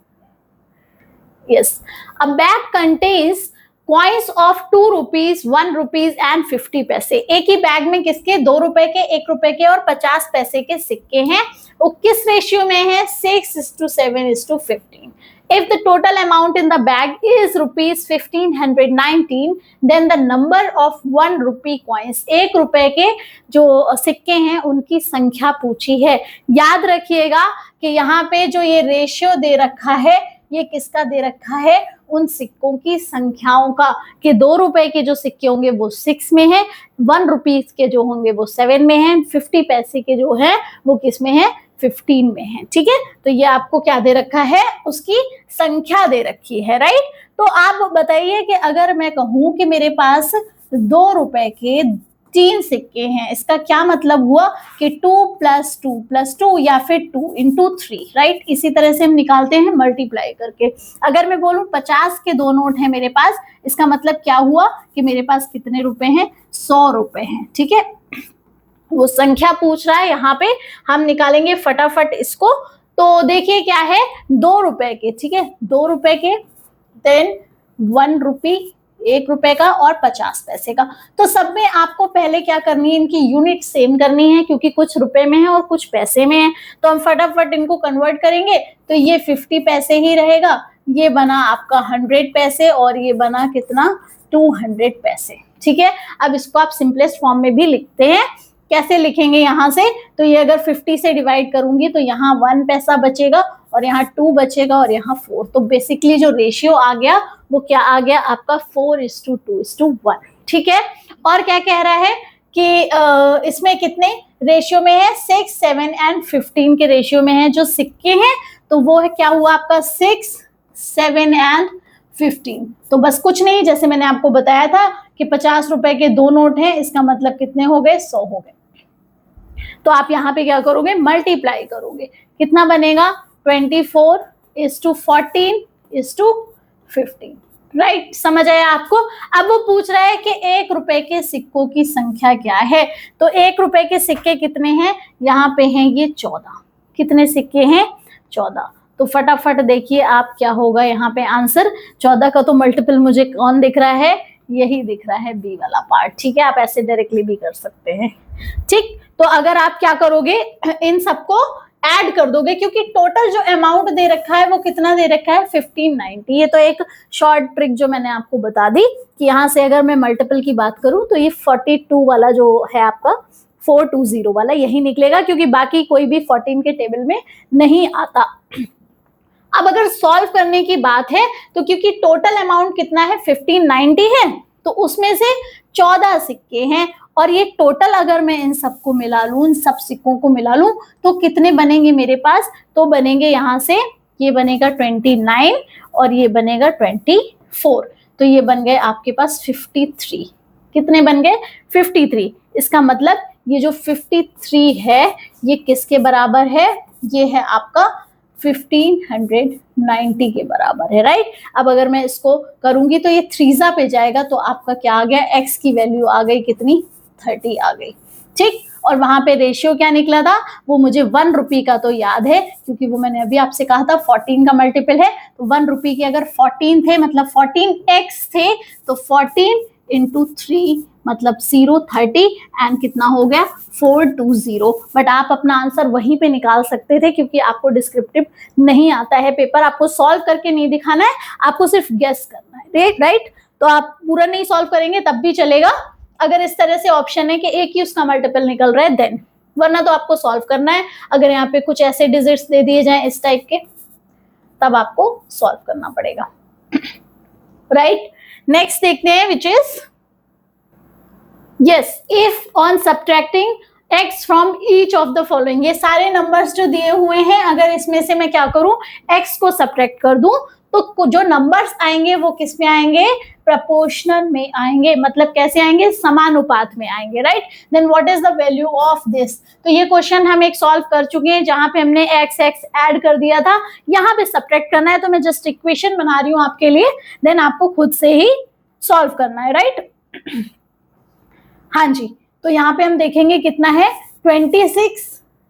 yes, a bag contains coins of 2 rupees, 1 rupees and 50 पैसे। एक ही बैग में किसके, 2 रुपए के, 1 रुपए के और 50 पैसे के सिक्के हैं। वो किस रेशियो में है, 6:7:15। If the total amount in the bag is rupees 1519, then the number of 1 rupee coins, 1 रुपए के जो सिक्के हैं उनकी संख्या पूछी है। याद रखिएगा कि यहाँ पे जो ये रेशियो दे रखा है ये किसका दे रखा है, उन सिक्कों की संख्याओं का, कि 2 रुपए के जो सिक्के होंगे वो 6 में है, 1 रुपीज के जो होंगे वो 7 में है, 50 पैसे के जो है वो किस में है, 15 में है, ठीक है। तो ये आपको क्या दे रखा है, उसकी संख्या दे रखी है, राइट। तो आप बताइए कि अगर मैं कहूं कि मेरे पास 2 रुपए के 3 सिक्के हैं, इसका क्या मतलब हुआ कि 2 + 2 + 2 या फिर 2 × 3, राइट। इसी तरह से हम निकालते हैं मल्टीप्लाई करके। अगर मैं बोलूं 50 के 2 नोट हैं मेरे पास, इसका मतलब क्या हुआ कि मेरे पास कितने रुपए हैं, 100 रुपए हैं, ठीक है। वो संख्या पूछ रहा है यहाँ पे, हम निकालेंगे फटाफट इसको। तो देखिए क्या है, 2 रुपए के, ठीक है, 2 रुपए के, देन 1 रुपी, 1 रुपए का और 50 पैसे का। तो सब में आपको पहले क्या करनी है, इनकी यूनिट सेम करनी है, क्योंकि कुछ रुपए में है और कुछ पैसे में है। तो हम फटाफट इनको कन्वर्ट करेंगे, तो ये 50 पैसे ही रहेगा, ये बना आपका 100 पैसे और ये बना कितना, 200 पैसे, ठीक है। अब इसको आप सिंपलेस्ट फॉर्म में भी लिखते हैं। कैसे लिखेंगे यहाँ से, तो ये अगर 50 से डिवाइड करूंगी तो यहाँ 1 पैसा बचेगा और यहाँ 2 बचेगा और यहाँ 4। तो बेसिकली जो रेशियो आ गया वो क्या आ गया आपका, 4:2:1, ठीक है। और क्या कह रहा है कि इसमें कितने रेशियो में है, 6, 7 एंड 15 के रेशियो में है जो सिक्के हैं। तो वो है क्या हुआ आपका, 6, 7 एंड 15। तो बस कुछ नहीं, जैसे मैंने आपको बताया था कि 50 रुपए के 2 नोट हैं, इसका मतलब कितने हो गए, 100 हो गए। तो आप यहाँ पे क्या करोगे, मल्टीप्लाई करोगे, कितना बनेगा, 24:14:15, राइट। समझ आया आपको। अब वो पूछ रहा है कि 1 रुपए के सिक्कों की संख्या क्या है। तो 1 रुपए के सिक्के कितने हैं, यहाँ पे हैं ये 14। कितने सिक्के हैं, 14। तो फटाफट देखिए आप क्या होगा यहाँ पे आंसर। 14 का तो मल्टीपल मुझे कौन दिख रहा है, यही दिख रहा है बी वाला पार्ट, ठीक है। आप ऐसे डायरेक्टली भी कर सकते हैं, ठीक। तो अगर आप क्या करोगे, इन सबको ऐड कर दोगे, क्योंकि टोटल जो अमाउंट दे रखा है वो कितना दे रखा है 1590। ये तो एक शॉर्ट ट्रिक जो मैंने आपको बता दी कि यहाँ से अगर मैं मल्टीपल की बात करूं तो ये 42 वाला जो है आपका 420 वाला यही निकलेगा, क्योंकि बाकी कोई भी 14 के टेबल में नहीं आता। अब अगर सॉल्व करने की बात है तो क्योंकि टोटल अमाउंट कितना है 1590 है, तो उसमें से 14 सिक्के हैं, और ये टोटल अगर मैं इन सबको मिला लूं, इन सब सिक्कों को मिला लूं, तो कितने बनेंगे मेरे पास, तो बनेंगे यहाँ से ये बनेगा 29 और ये बनेगा 24, तो ये बन गए आपके पास 53। कितने बन गए 53। इसका मतलब ये जो 53 है ये किसके बराबर है, ये है आपका 1590 के बराबर है, राइट। अब अगर मैं इसको करूंगी तो ये थ्रीजा पे जाएगा, तो आपका क्या आ गया, एक्स की वैल्यू आ गई कितनी 30 आ गई, ठीक। और वहां पे रेशियो क्या निकला था, वो मुझे 1 रुपी का तो याद है, क्योंकि वो मैंने अभी आपसे कहा था 14 का मल्टीपल है, तो 1 रुपी के अगर 14 थे मतलब 14x थे, तो 14 इंटू 3 मतलब 030 एंड कितना हो गया 420। बट आप अपना आंसर वहीं पे निकाल सकते थे, क्योंकि आपको डिस्क्रिप्टिव नहीं आता है पेपर, आपको सॉल्व करके नहीं दिखाना है, आपको सिर्फ गेस करना है, राइट। तो आप पूरा नहीं सॉल्व करेंगे तब भी चलेगा, अगर इस तरह से ऑप्शन है कि एक ही उसका मल्टीपल निकल रहा है देन, वरना तो आपको सॉल्व करना है। अगर यहाँ पे कुछ ऐसे डिजिट्स दे दिए जाएं इस टाइप के, तब आपको सॉल्व करना पड़ेगा, राइट। नेक्स्ट देखते हैं, विच is yes, if on subtracting x from each of the following, ये सारे नंबर्स जो दिए हुए हैं, अगर इसमें से मैं क्या करूं x को सब्ट्रैक्ट कर दूं, तो जो नंबर्स आएंगे वो किस में आएंगे, प्रपोर्शनल में आएंगे, मतलब कैसे आएंगे, समानुपात में आएंगे, right. Then what is the value of this, तो ये क्वेश्चन हम एक सॉल्व कर चुके हैं जहां पे हमने x ऐड कर दिया था, यहाँ पे सब्ट्रैक्ट करना है, तो मैं जस्ट इक्वेशन बना रही हूँ आपके लिए, देन आपको खुद से ही सॉल्व करना है, राइट। हाँ जी, तो यहाँ पे हम देखेंगे कितना है 26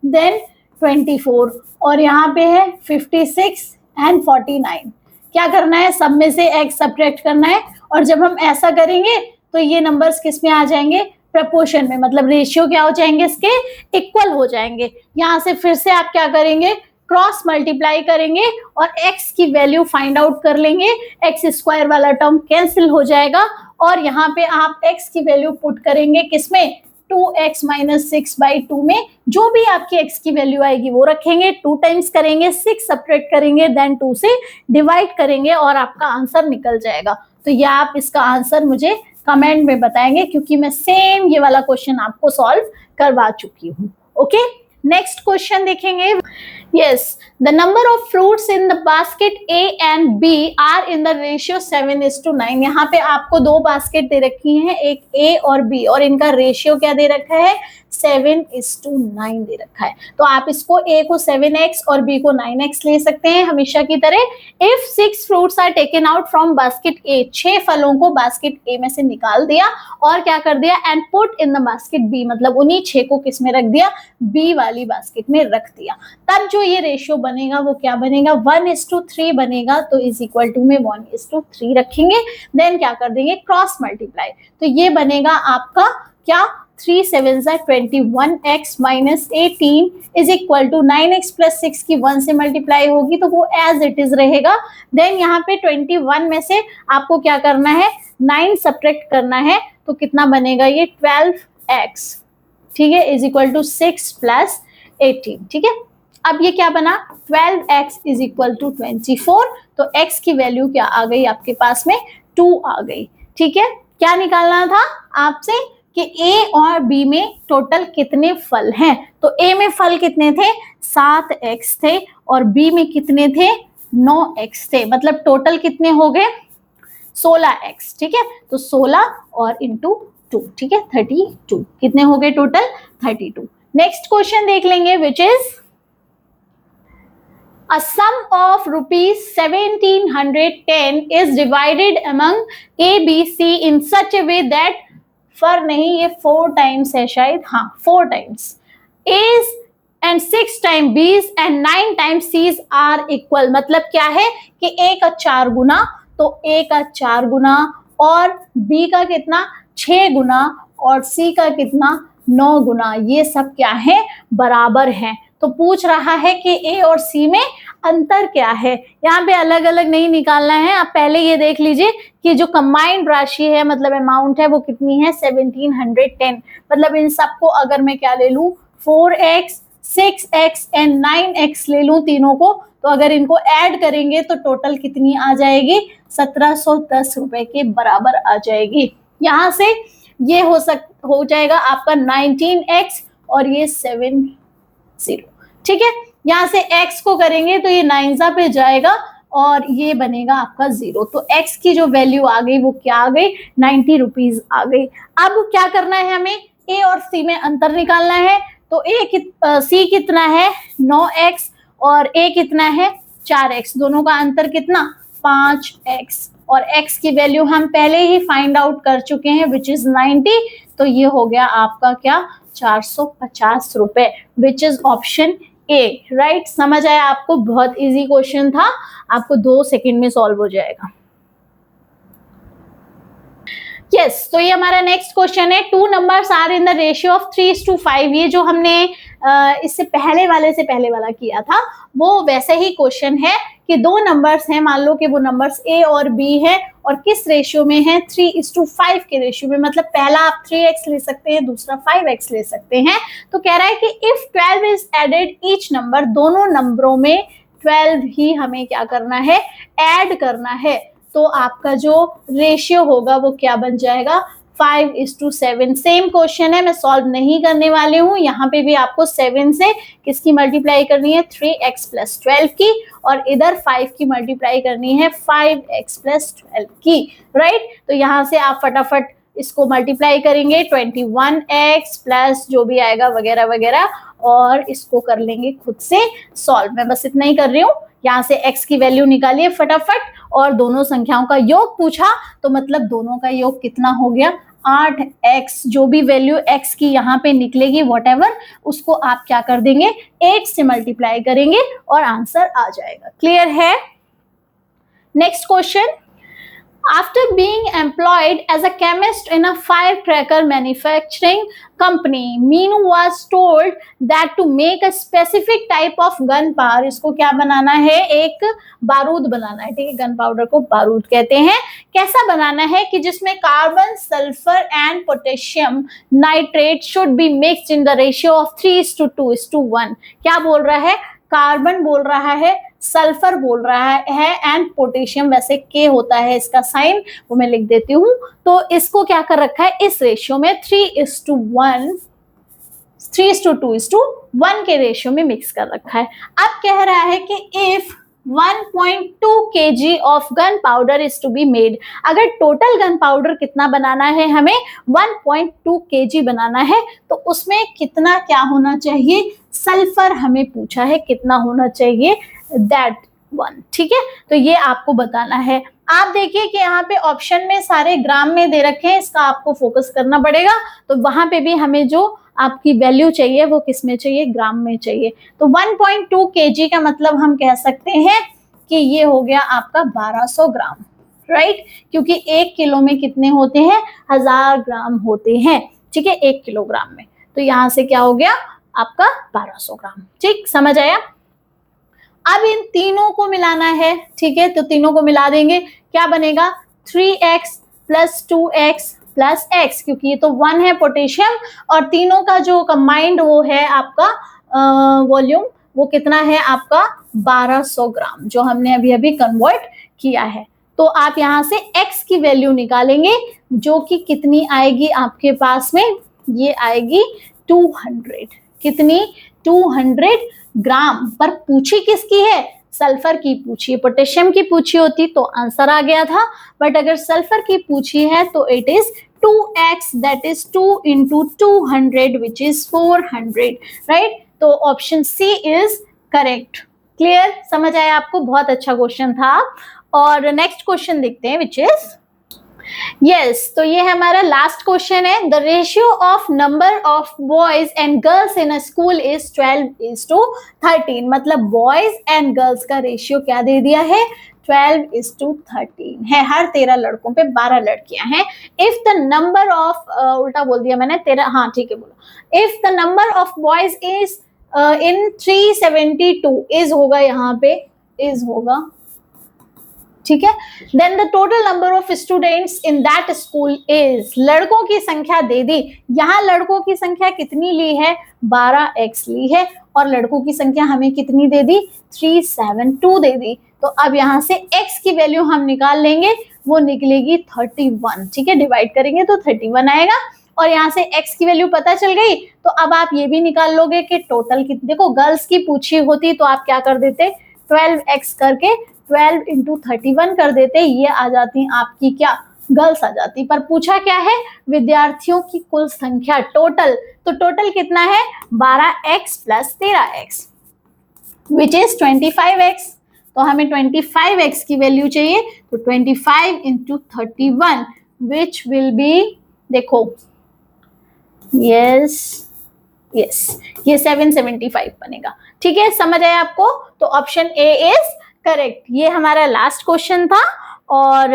देन 24, और यहाँ पे है 56 एंड 49। क्या करना है, सब में से x सब्ट्रैक्ट करना है, और जब हम ऐसा करेंगे तो ये नंबर्स किस में आ जाएंगे, प्रपोर्शन में, मतलब रेशियो क्या हो जाएंगे, इसके इक्वल हो जाएंगे। यहाँ से फिर से आप क्या करेंगे, क्रॉस मल्टीप्लाई करेंगे और x की वैल्यू फाइंड आउट कर लेंगे, x स्क्वायर वाला टर्म कैंसिल हो जाएगा, और यहाँ पे आप x की वैल्यू पुट करेंगे किसमें, 2x माइनस 6/2 में, जो भी आपकी x की वैल्यू आएगी वो रखेंगे, 2 टाइम्स करेंगे, 6 सब्ट्रैक्ट करेंगे, देन 2 से डिवाइड करेंगे और आपका आंसर निकल जाएगा। तो ये आप इसका आंसर मुझे कमेंट में बताएंगे, क्योंकि मैं सेम ये वाला क्वेश्चन आपको सॉल्व करवा चुकी हूँ, ओके। नेक्स्ट क्वेश्चन देखेंगे, yes, the number of fruits in the basket A and B are in the ratio 7:9। यहाँ पे आपको 2 बास्केट दे रखी हैं, एक A और B, और इनका रेशियो क्या दे रखा है, 7:9 दे रखा है। तो आप इसको A को 7x और B को 9x ले सकते हैं हमेशा की तरह। If 6 fruits are taken out from basket A, 6 फलों को बास्केट A में से निकाल दिया और क्या कर दिया, and put in the basket B, मतलब उन्हीं 6 को किस में रख दिया, B वाली बास्केट में रख दिया, तब जो ये रेशियो बनेगा वो क्या बनेगा, 1:3 बनेगा। तो इज इक्वल टू में 1:3 रखेंगे, देन क्या कर देंगे, क्रॉस मल्टीप्लाई, तो ये बनेगा आपका क्या, 3 7 21x minus 18 is equal to 9x plus 6 की 1 से मल्टीप्लाई होगी, तो वो एज इट इज रहेगा। देन यहाँ पे 21 में से आपको क्या करना है, 9 सब्ट्रैक्ट करना है, तो कितना बनेगा ये 12x, ठीक है, इज इक्वल टू 6 प्लस 18, ठीक है। अब ये क्या बना, 12x इज इक्वल टू 24, तो x की वैल्यू क्या आ गई आपके पास में, 2 आ गई, ठीक है। क्या निकालना था आपसे कि A और B में टोटल कितने फल हैं, तो A में फल कितने थे, 7x थे, और B में कितने थे, 9x थे, मतलब टोटल कितने हो गए, 16x, ठीक है। तो 16 और इंटू 2, ठीक है, 32, कितने हो गए टोटल, 32। नेक्स्ट क्वेश्चन देख लेंगे, which is a sum of rupees 1710 is divided among A, B, C in such a way that, फर नहीं, ये 4 टाइम्स है शायद, हाँ 4 times A's and 6 time B's and 9 times C's are equal, मतलब क्या है कि A का 4 गुना, तो A का 4 गुना और बी का कितना 6 गुना और सी का कितना 9 गुना, ये सब क्या है बराबर है। तो पूछ रहा है कि ए और सी में अंतर क्या है। यहाँ पे अलग अलग नहीं निकालना है, आप पहले ये देख लीजिए कि जो कंबाइंड राशि है मतलब अमाउंट है वो कितनी है 1710। मतलब इन सबको अगर मैं क्या ले लूं 4x 6x एंड 9x ले लूं तीनों को, तो अगर इनको ऐड करेंगे तो टोटल कितनी आ जाएगी 1710 रुपए के बराबर आ जाएगी। यहाँ से ये हो जाएगा आपका 19x और ये 70, ठीक है। यहाँ से x को करेंगे तो ये 9 पे जाएगा और ये बनेगा आपका 0। तो x की जो वैल्यू आ गई वो क्या आ गई 90 रुपीज आ गई। अब क्या करना है हमें a और c में अंतर निकालना है। तो c कितना है 9x और a कितना है 4x, दोनों का अंतर कितना 5x और x की वैल्यू हम पहले ही फाइंड आउट कर चुके हैं विच इज 90। तो ये हो गया आपका क्या 450 रुपए which is option A, right. समझ आया आपको, बहुत इजी क्वेश्चन था, आपको 2 सेकंड में सॉल्व हो जाएगा। यस, तो ये हमारा नेक्स्ट क्वेश्चन है 2 numbers are in the ratio of 3:5। ये जो हमने इससे पहले वाला किया था वो वैसे ही क्वेश्चन है कि 2 नंबर्स हैं, मान लो कि वो नंबर्स ए और बी है और किस रेशियो में है 3:5 के रेशियो में। मतलब पहला आप 3x ले सकते हैं, दूसरा 5x ले सकते हैं। तो कह रहा है कि if 12 is added each number, दोनों नंबरों में 12 ही हमें क्या करना है ऐड करना है। तो आपका जो रेशियो होगा वो क्या बन जाएगा 5:7। सेम क्वेश्चन है, मैं सॉल्व नहीं करने वाली हूँ। यहाँ पे भी आपको 7 से किसकी मल्टीप्लाई करनी है 3x + 12 की, और इधर 5 की मल्टीप्लाई करनी है 5x + 12 की, राइट। तो यहाँ से आप फटाफट इसको मल्टीप्लाई करेंगे 21x प्लस जो भी आएगा वगैरह वगैरह, और इसको कर लेंगे खुद से सॉल्व। मैं बस इतना ही कर रही हूँ। यहाँ से x की वैल्यू निकालिए फटाफट, और दोनों संख्याओं का योग पूछा तो मतलब दोनों का योग कितना हो गया 8x। जो भी वैल्यू x की यहाँ पे निकलेगी व्हाटएवर, उसको आप क्या कर देंगे 8 से मल्टीप्लाई करेंगे और आंसर आ जाएगा। क्लियर है। Next question, after being employed as a chemist in a firecracker manufacturing company, Meenu was told that to make a specific type of gunpowder, इसको क्या बनाना है एक बारूद बनाना है, ठीक है। गन पाउडर को बारूद कहते हैं। कैसा बनाना है कि जिसमें carbon sulphur and potassium nitrate should be mixed in the ratio of 3:2:1। क्या बोल रहा है, कार्बन बोल रहा है, सल्फर बोल रहा है एंड पोटेशियम, वैसे के होता है इसका साइन, वो मैं लिख देती हूँ। तो इसको क्या कर रखा है इस रेशियो में 3:2:1 के रेशियो में मिक्स कर रखा है। अब कह रहा है कि if 1.2 kg of gunpowder is to be made, अगर टोटल गन पाउडर कितना बनाना है हमें 1.2 kg बनाना है, तो उसमें कितना क्या होना चाहिए सल्फर हमें पूछा है कितना होना चाहिए दैट वन, ठीक है। तो ये आपको बताना है। आप देखिए कि यहाँ पे ऑप्शन में सारे ग्राम में दे रखे हैं, इसका आपको फोकस करना पड़ेगा। तो वहां पे भी हमें जो आपकी वैल्यू चाहिए वो किस में चाहिए ग्राम में चाहिए। तो 1.2 kg का मतलब हम कह सकते हैं कि ये हो गया आपका 1200 ग्राम, राइट। क्योंकि 1 किलो में कितने होते हैं 1000 ग्राम होते हैं, ठीक है 1 किलोग्राम में। तो यहाँ से क्या हो गया आपका 1200 ग्राम, ठीक समझ आया। अब इन तीनों को मिलाना है, ठीक है। तो तीनों को मिला देंगे, क्या बनेगा 3x + 2x + x, क्योंकि ये तो 1 है पोटेशियम, और तीनों का जो कंबाइंड वो है आपका वॉल्यूम, वो कितना है आपका 1200 ग्राम, जो हमने अभी अभी कन्वर्ट किया है। तो आप यहाँ से x की वैल्यू निकालेंगे जो कि कितनी आएगी आपके पास में, ये आएगी 200। कितनी 200 ग्राम। पर पूछी किसकी है सल्फर की पूछी है, पोटेशियम की पूछी होती तो आंसर आ गया था, बट अगर सल्फर की पूछी है तो it is 2x, that is 2 × 200 which is 400, right. तो option C is correct. Clear, समझ आया आपको, बहुत अच्छा क्वेश्चन था। और नेक्स्ट क्वेश्चन देखते हैं विच इज यस, तो ये हमारा लास्ट क्वेश्चन है। The ratio of number of boys and girls in a school is 12:13। मतलब बॉयज एंड गर्ल्स का रेशियो क्या दे दिया है, 12:13 है। हर 13 लड़कों पे 12 लड़कियां हैं। इफ द नंबर ऑफ, उल्टा बोल दिया मैंने, 13, हाँ ठीक है बोलो। If the number of boys is in 372, is होगा यहाँ पे, इज होगा, ठीक है। Then the total number of students in that school is, लड़कों की संख्या दे दी। यहाँ लड़कों की संख्या कितनी ली है, 12x ली है, और लड़कों की संख्या हमें कितनी दे दी, 372 दे दी। तो अब यहाँ से x की वैल्यू हम निकाल लेंगे, वो निकलेगी 31, ठीक है। डिवाइड करेंगे तो 31 आएगा, और यहाँ से x की वैल्यू पता चल गई। तो अब आप ये भी निकाल लोगे कि टोटल कितने, देखो गर्ल्स की पूछी होती तो आप क्या कर देते, 12x करके 12 into 31 कर देते, ये आ जाती आपकी क्या, गर्ल्स आ जाती। पर पूछा क्या है, विद्यार्थियों की कुल संख्या टोटल, तो टोटल कितना है, 12x plus 13x which is 25x। तो हमें 25x की वैल्यू चाहिए, तो 25 into 31 विच विल बी, देखो यस यस, ये 775 बनेगा, ठीक है। समझ आया आपको, तो ऑप्शन ए इज करेक्ट। ये हमारा लास्ट क्वेश्चन था, और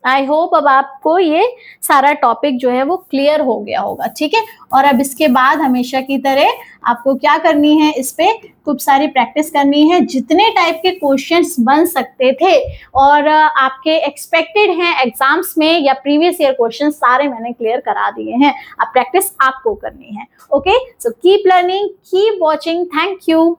आई होप अब आपको ये सारा टॉपिक जो है वो क्लियर हो गया होगा, ठीक है। और अब इसके बाद हमेशा की तरह आपको क्या करनी है, इस पे खूब सारी प्रैक्टिस करनी है। जितने टाइप के क्वेश्चंस बन सकते थे और आपके एक्सपेक्टेड हैं एग्जाम्स में या प्रीवियस ईयर क्वेश्चंस, सारे मैंने क्लियर करा दिए हैं। अब प्रैक्टिस आपको करनी है। Okay, so keep learning, keep watching, thank you.